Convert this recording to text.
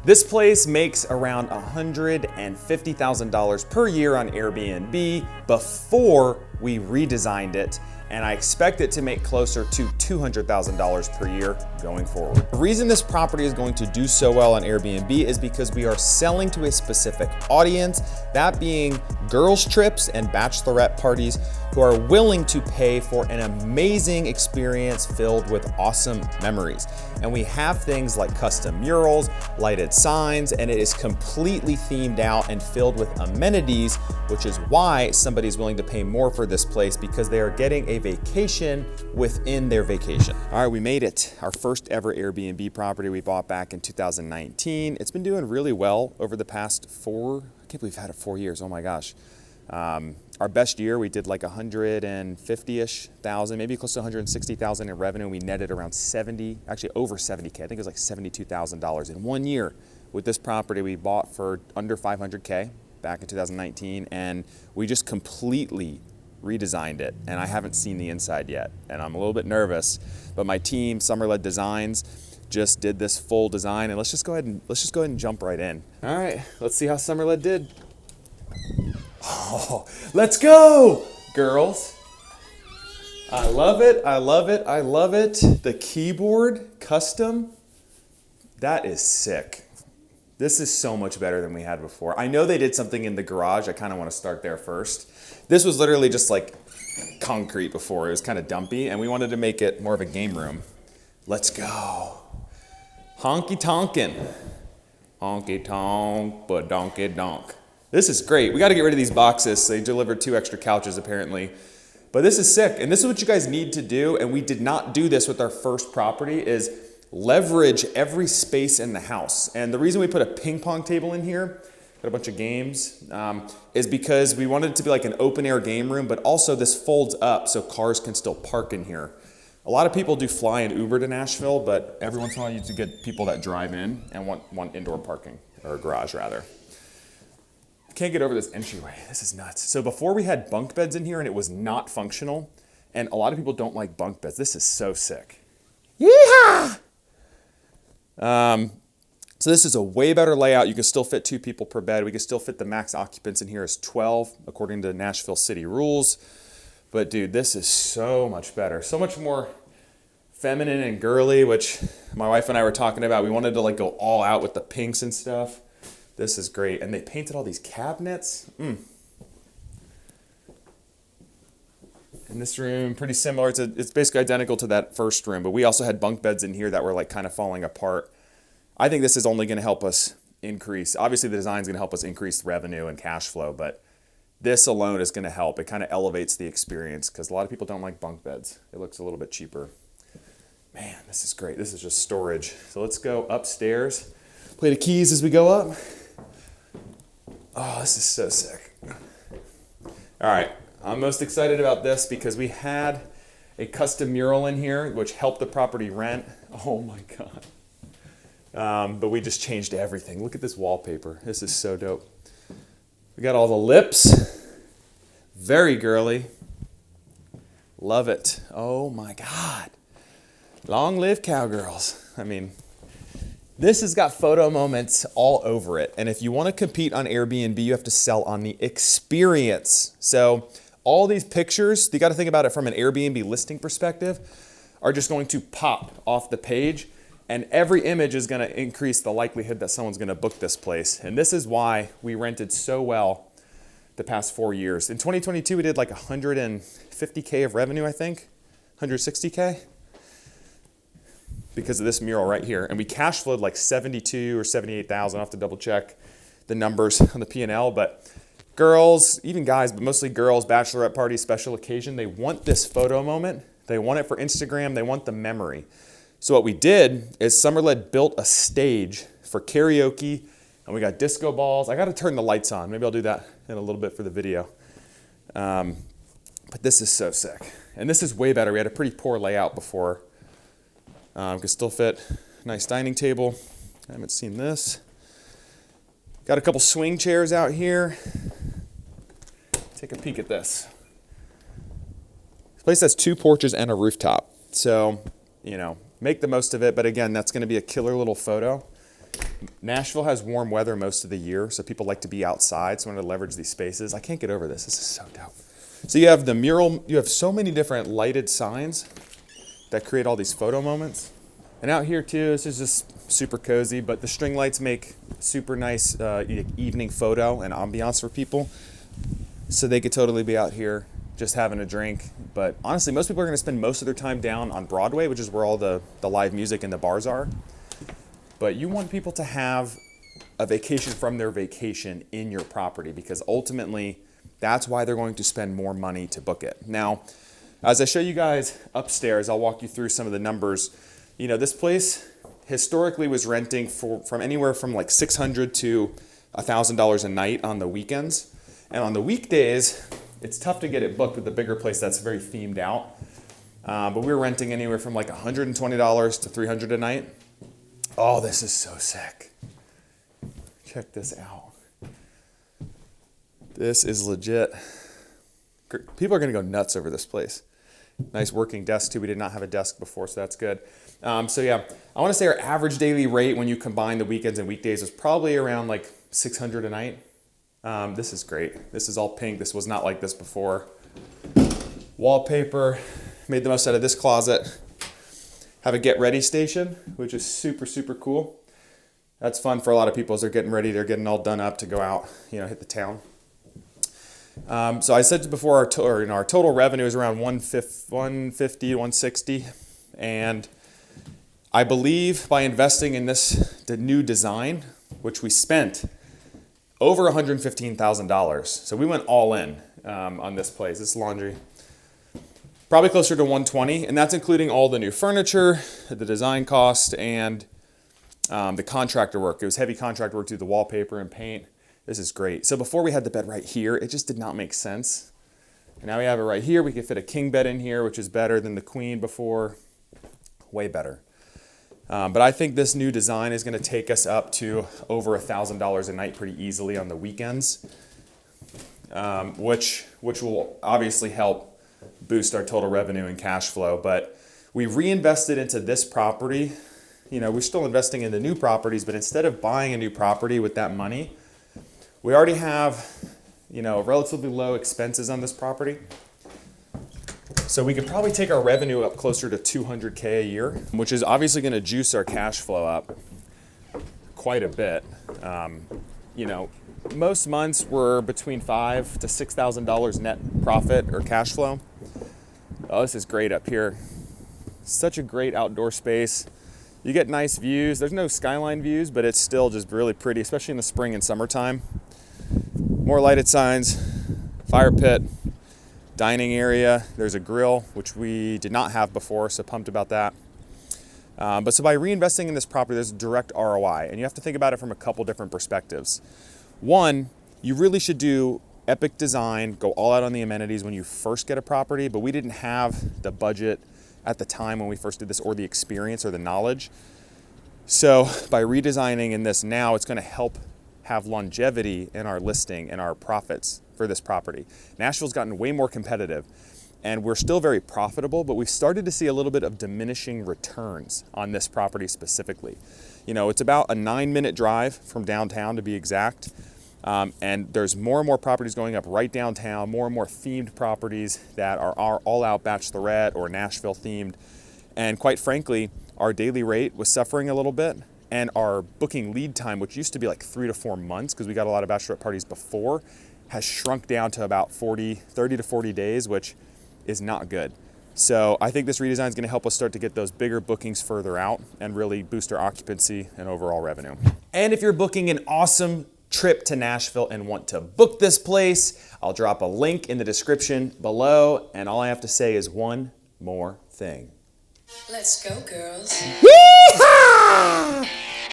This place makes around $150,000 per year on Airbnb before we redesigned it, and I expect it to make closer to $200,000 per year going forward. The reason this property is going to do so well on Airbnb is because we are selling to a specific audience, that being girls' trips and bachelorette parties who are willing to pay for an amazing experience filled with awesome memories. And we have things like custom murals, lighted signs, and it is completely themed out and filled with amenities, which is why somebody's willing to pay more for this place, because they are getting a vacation within their vacation. All right, we made it. Our first ever Airbnb property we bought back in 2019. It's been doing really well over the past I can't believe we've had it 4 years, oh my gosh. Our best year, we did like 150-ish thousand, maybe close to 160,000 in revenue. We netted around over 70K. I think it was like $72,000 in 1 year. With this property we bought for under 500K back in 2019, and we just completely redesigned it, and I haven't seen the inside yet, and I'm a little bit nervous, but my team, Summerled Designs, just did this full design, and let's just go ahead and jump right in. All right, let's see how Summerled did. Oh, let's go, girls. I love it, I love it, I love it. The keyboard, custom, that is sick. This is so much better than we had before. I know they did something in the garage. I kind of want to start there first. This was literally just like concrete before. It was kind of dumpy, and we wanted to make it more of a game room. Let's go. Honky tonkin'. Honky tonk, but donkey donk. This is great. We got to get rid of these boxes. They delivered 2 extra couches apparently. But this is sick, and this is what you guys need to do, and we did not do this with our first property, is leverage every space in the house. And the reason we put a ping pong table in here, got a bunch of games, is because we wanted it to be like an open air game room, but also this folds up so cars can still park in here. A lot of people do fly and Uber to Nashville, but every once in a while you do get people that drive in and want indoor parking, or a garage rather. Can't get over this entryway. This is nuts. So before we had bunk beds in here and it was not functional, and a lot of people don't like bunk beds. This is so sick. Yeehaw! So this is a way better layout. You can still fit 2 people per bed. We can still fit the max occupants in here as 12 according to Nashville city rules. But dude, this is so much better. So much more feminine and girly, which my wife and I were talking about. We wanted to like go all out with the pinks and stuff. This is great. And they painted all these cabinets. In this room, pretty similar. It's basically identical to that first room, but we also had bunk beds in here that were like kind of falling apart. I think this is only going to help us increase. Obviously, the design is going to help us increase revenue and cash flow, but this alone is going to help. It kind of elevates the experience because a lot of people don't like bunk beds. It looks a little bit cheaper. Man, this is great. This is just storage. So let's go upstairs. Play the keys as we go up. Oh, this is so sick. All right, I'm most excited about this because we had a custom mural in here which helped the property rent. Oh my God. But we just changed everything. Look at this wallpaper. This is so dope. We got all the lips. Very girly. Love it. Oh my God. Long live cowgirls. I mean, this has got photo moments all over it. And if you want to compete on Airbnb, you have to sell on the experience. So all these pictures, you got to think about it from an Airbnb listing perspective, are just going to pop off the page. And every image is going to increase the likelihood that someone's going to book this place. And this is why we rented so well the past 4 years. In 2022, we did like 150K of revenue, I think, 160K. Because of this mural right here. And we cash flowed like 72 or 78,000. I'll have to double check the numbers on the P&L, but girls, even guys, but mostly girls, bachelorette party, special occasion, they want this photo moment. They want it for Instagram. They want the memory. So what we did is Summerled built a stage for karaoke, and we got disco balls. I got to turn the lights on. Maybe I'll do that in a little bit for the video. But this is so sick. And this is way better. We had a pretty poor layout before. Could still fit a nice dining table. I haven't seen this. Got a couple swing chairs out here. Take a peek at this. This place has 2 porches and a rooftop. So, you know, make the most of it. But again, that's going to be a killer little photo. Nashville has warm weather most of the year, so people like to be outside, so I'm gonna leverage these spaces. I can't get over this. This is so dope. So you have the mural, you have so many different lighted signs that create all these photo moments. And out here too, this is just super cozy, but the string lights make super nice evening photo and ambiance for people. So they could totally be out here just having a drink. But honestly, most people are gonna spend most of their time down on Broadway, which is where all the live music and the bars are. But you want people to have a vacation from their vacation in your property, because ultimately that's why they're going to spend more money to book it. Now, as I show you guys upstairs, I'll walk you through some of the numbers. You know, this place historically was renting from anywhere from like $600 to $1,000 a night on the weekends. And on the weekdays, it's tough to get it booked with the bigger place that's very themed out. But we were renting anywhere from like $120 to $300 a night. Oh, this is so sick. Check this out. This is legit. People are gonna go nuts over this place. Nice working desk too. We did not have a desk before, so that's good. So yeah, I wanna say our average daily rate when you combine the weekends and weekdays was probably around like $600 a night. This is great. This is all pink. This was not like this before. Wallpaper, made the most out of this closet. Have a get ready station, which is super, super cool. That's fun for a lot of people as they're getting ready. They're getting all done up to go out, you know, hit the town. So I said before, our total revenue is around 150, 160. And I believe by investing in the new design, which we spent over $115,000. So we went all in on this place, this laundry. Probably closer to 120, and that's including all the new furniture, the design cost, and the contractor work. It was heavy contractor work, through the wallpaper and paint. This is great. So before we had the bed right here, it just did not make sense. And now we have it right here. We can fit a king bed in here, which is better than the queen before. Way better. But I think this new design is gonna take us up to over $1,000 a night pretty easily on the weekends, which will obviously help boost our total revenue and cash flow. But we reinvested into this property. You know, we're still investing in the new properties, but instead of buying a new property with that money, we already have, you know, relatively low expenses on this property. So we could probably take our revenue up closer to $200K a year, which is obviously going to juice our cash flow up quite a bit. You know, most months were between $5,000 to $6,000 net profit or cash flow. Oh, this is great up here. Such a great outdoor space. You get nice views. There's no skyline views, but it's still just really pretty, especially in the spring and summertime. More lighted signs, fire pit, dining area. There's a grill, which we did not have before, so pumped about that. But so by reinvesting in this property, there's a direct ROI, and you have to think about it from a couple different perspectives. One, you really should do epic design, go all out on the amenities when you first get a property, but we didn't have the budget at the time when we first did this, or the experience or the knowledge. So by redesigning in this now, it's gonna help have longevity in our listing and our profits for this property. Nashville's gotten way more competitive, and we're still very profitable, but we've started to see a little bit of diminishing returns on this property specifically. You know, it's about a 9-minute drive from downtown to be exact. And there's more and more properties going up right downtown, more and more themed properties that are all out Bachelorette or Nashville themed. And quite frankly, our daily rate was suffering a little bit, and our booking lead time, which used to be like 3 to 4 months, because we got a lot of Bachelorette parties before, has shrunk down to about 30 to 40 days, which is not good. So I think this redesign is going to help us start to get those bigger bookings further out and really boost our occupancy and overall revenue. And if you're booking an awesome trip to Nashville and want to book this place, I'll drop a link in the description below, and all I have to say is one more thing. Let's go, girls. Yeehaw!